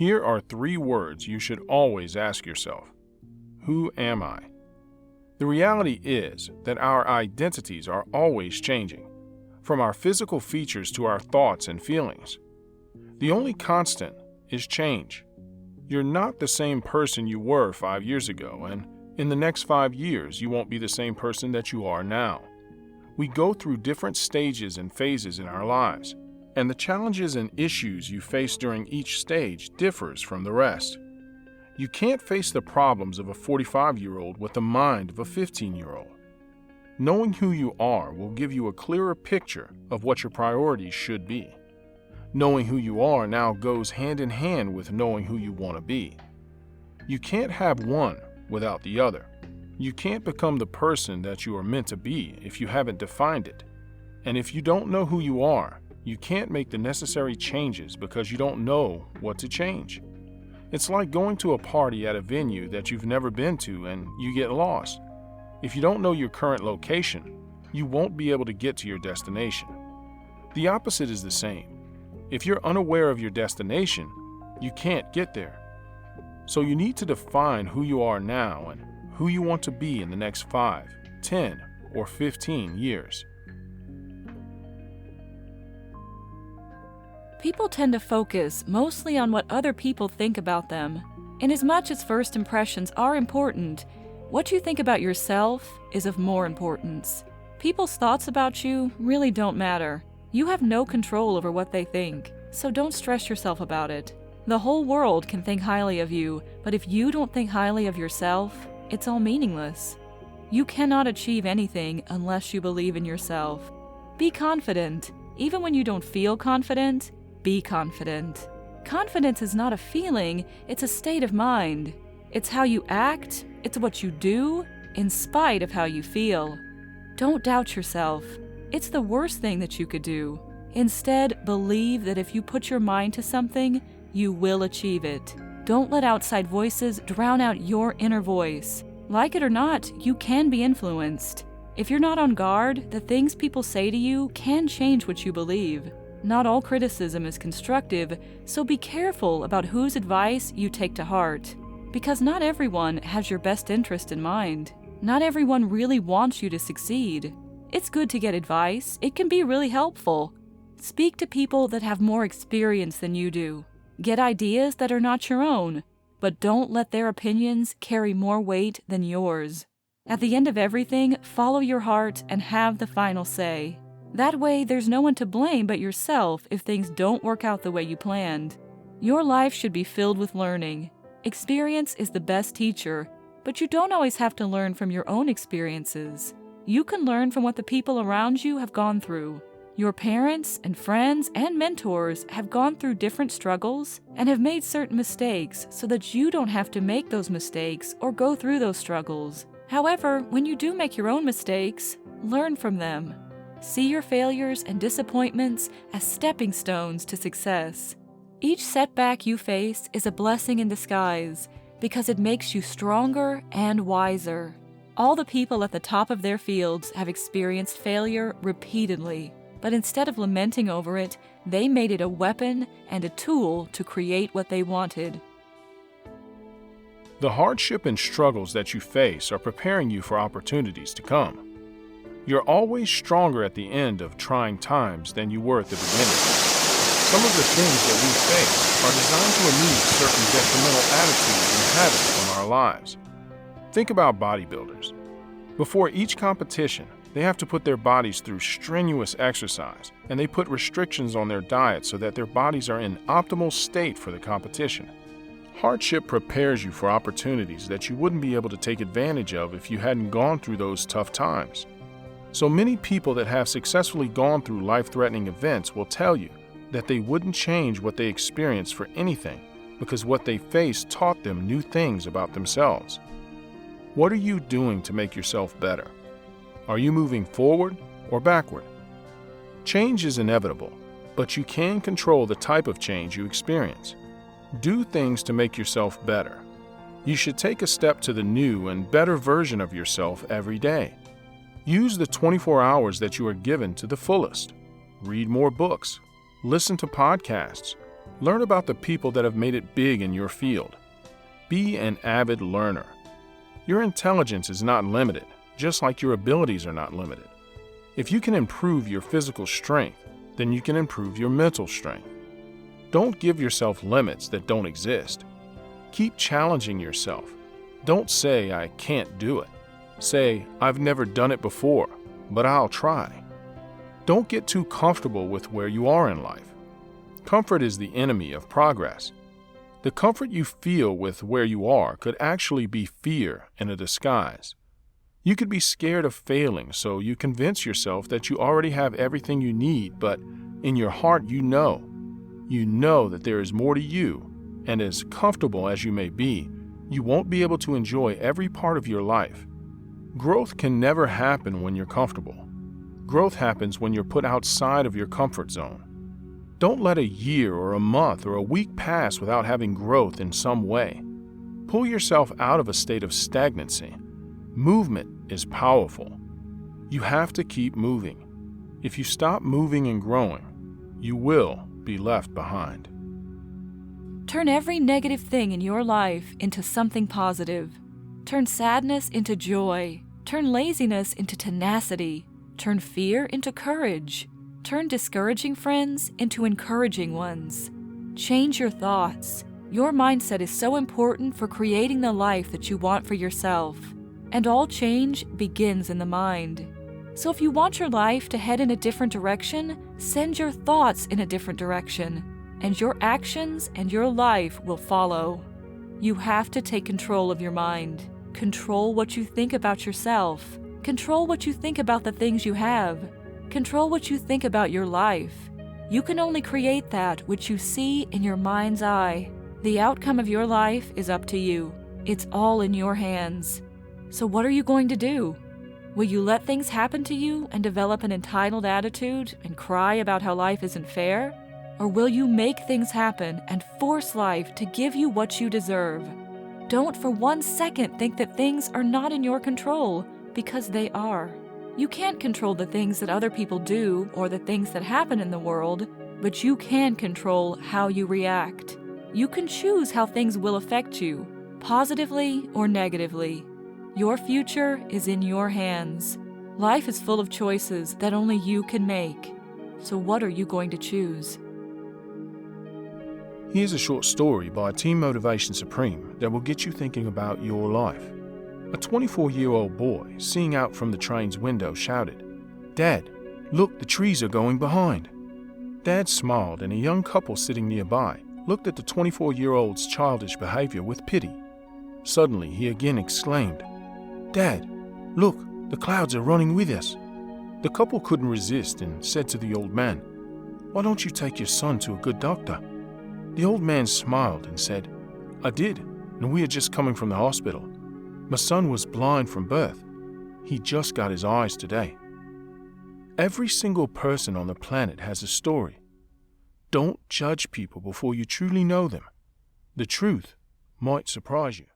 Here are 3 words you should always ask yourself. Who am I? The reality is that our identities are always changing, from our physical features to our thoughts and feelings. The only constant is change. You're not the same person you were 5 years ago, and in the next 5 years, you won't be the same person that you are now. We go through different stages and phases in our lives, and the challenges and issues you face during each stage differs from the rest. You can't face the problems of a 45-year-old with the mind of a 15-year-old. Knowing who you are will give you a clearer picture of what your priorities should be. Knowing who you are now goes hand in hand with knowing who you want to be. You can't have one without the other. You can't become the person that you are meant to be if you haven't defined it. And if you don't know who you are, you can't make the necessary changes because you don't know what to change. It's like going to a party at a venue that you've never been to and you get lost. If you don't know your current location, you won't be able to get to your destination. The opposite is the same. If you're unaware of your destination, you can't get there. So you need to define who you are now and who you want to be in the next 5, 10, or 15 years. People tend to focus mostly on what other people think about them. Inasmuch as first impressions are important, what you think about yourself is of more importance. People's thoughts about you really don't matter. You have no control over what they think, so don't stress yourself about it. The whole world can think highly of you, but if you don't think highly of yourself, it's all meaningless. You cannot achieve anything unless you believe in yourself. Be confident. Even when you don't feel confident, be confident. Confidence is not a feeling, it's a state of mind. It's how you act, it's what you do, in spite of how you feel. Don't doubt yourself. It's the worst thing that you could do. Instead, believe that if you put your mind to something, you will achieve it. Don't let outside voices drown out your inner voice. Like it or not, you can be influenced. If you're not on guard, the things people say to you can change what you believe. Not all criticism is constructive, so be careful about whose advice you take to heart. Because not everyone has your best interest in mind. Not everyone really wants you to succeed. It's good to get advice. It can be really helpful. Speak to people that have more experience than you do. Get ideas that are not your own, but don't let their opinions carry more weight than yours. At the end of everything, follow your heart and have the final say. That way, there's no one to blame but yourself if things don't work out the way you planned. Your life should be filled with learning. Experience is the best teacher, but you don't always have to learn from your own experiences. You can learn from what the people around you have gone through. Your parents and friends and mentors have gone through different struggles and have made certain mistakes so that you don't have to make those mistakes or go through those struggles. However, when you do make your own mistakes, learn from them. See your failures and disappointments as stepping stones to success. Each setback you face is a blessing in disguise because it makes you stronger and wiser. All the people at the top of their fields have experienced failure repeatedly, but instead of lamenting over it, they made it a weapon and a tool to create what they wanted. The hardship and struggles that you face are preparing you for opportunities to come. You're always stronger at the end of trying times than you were at the beginning. Some of the things that we face are designed to remove certain detrimental attitudes and habits from our lives. Think about bodybuilders. Before each competition, they have to put their bodies through strenuous exercise, and they put restrictions on their diet so that their bodies are in optimal state for the competition. Hardship prepares you for opportunities that you wouldn't be able to take advantage of if you hadn't gone through those tough times. So many people that have successfully gone through life-threatening events will tell you that they wouldn't change what they experienced for anything because what they faced taught them new things about themselves. What are you doing to make yourself better? Are you moving forward or backward? Change is inevitable, but you can control the type of change you experience. Do things to make yourself better. You should take a step to the new and better version of yourself every day. Use the 24 hours that you are given to the fullest. Read more books, listen to podcasts, Learn about the people that have made it big in your field. Be an avid learner. Your intelligence is not limited, just like your abilities are not limited. If you can improve your physical strength, then you can improve your mental strength. Don't give yourself limits that don't exist. Keep challenging yourself. Don't say, "I can't do it." Say, "I've never done it before, but I'll try." Don't get too comfortable with where you are in life. Comfort is the enemy of progress. The comfort you feel with where you are could actually be fear in a disguise. You could be scared of failing, so you convince yourself that you already have everything you need, but in your heart you know that there is more to you, and as comfortable as you may be, you won't be able to enjoy every part of your life. Growth can never happen when you're comfortable. Growth happens when you're put outside of your comfort zone. Don't let a year or a month or a week pass without having growth in some way. Pull yourself out of a state of stagnancy. Movement is powerful. You have to keep moving. If you stop moving and growing, you will be left behind. Turn every negative thing in your life into something positive. Turn sadness into joy. Turn laziness into tenacity. Turn fear into courage. Turn discouraging friends into encouraging ones. Change your thoughts. Your mindset is so important for creating the life that you want for yourself. And all change begins in the mind. So if you want your life to head in a different direction, send your thoughts in a different direction, and your actions and your life will follow. You have to take control of your mind. Control what you think about yourself. Control what you think about the things you have. Control what you think about your life. You can only create that which you see in your mind's eye. The outcome of your life is up to you. It's all in your hands. So what are you going to do? Will you let things happen to you and develop an entitled attitude and cry about how life isn't fair? Or will you make things happen and force life to give you what you deserve? Don't for 1 second think that things are not in your control, because they are. You can't control the things that other people do or the things that happen in the world, but you can control how you react. You can choose how things will affect you, positively or negatively. Your future is in your hands. Life is full of choices that only you can make. So what are you going to choose? Here's a short story by Team Motivation Supreme that will get you thinking about your life. A 24-year-old boy, seeing out from the train's window, shouted, "Dad, look, the trees are going behind." Dad smiled, and a young couple sitting nearby looked at the 24-year-old's childish behavior with pity. Suddenly, he again exclaimed, "Dad, look, the clouds are running with us." The couple couldn't resist and said to the old man, "Why don't you take your son to a good doctor?" The old man smiled and said, "I did, and we are just coming from the hospital. My son was blind from birth. He just got his eyes today." Every single person on the planet has a story. Don't judge people before you truly know them. The truth might surprise you.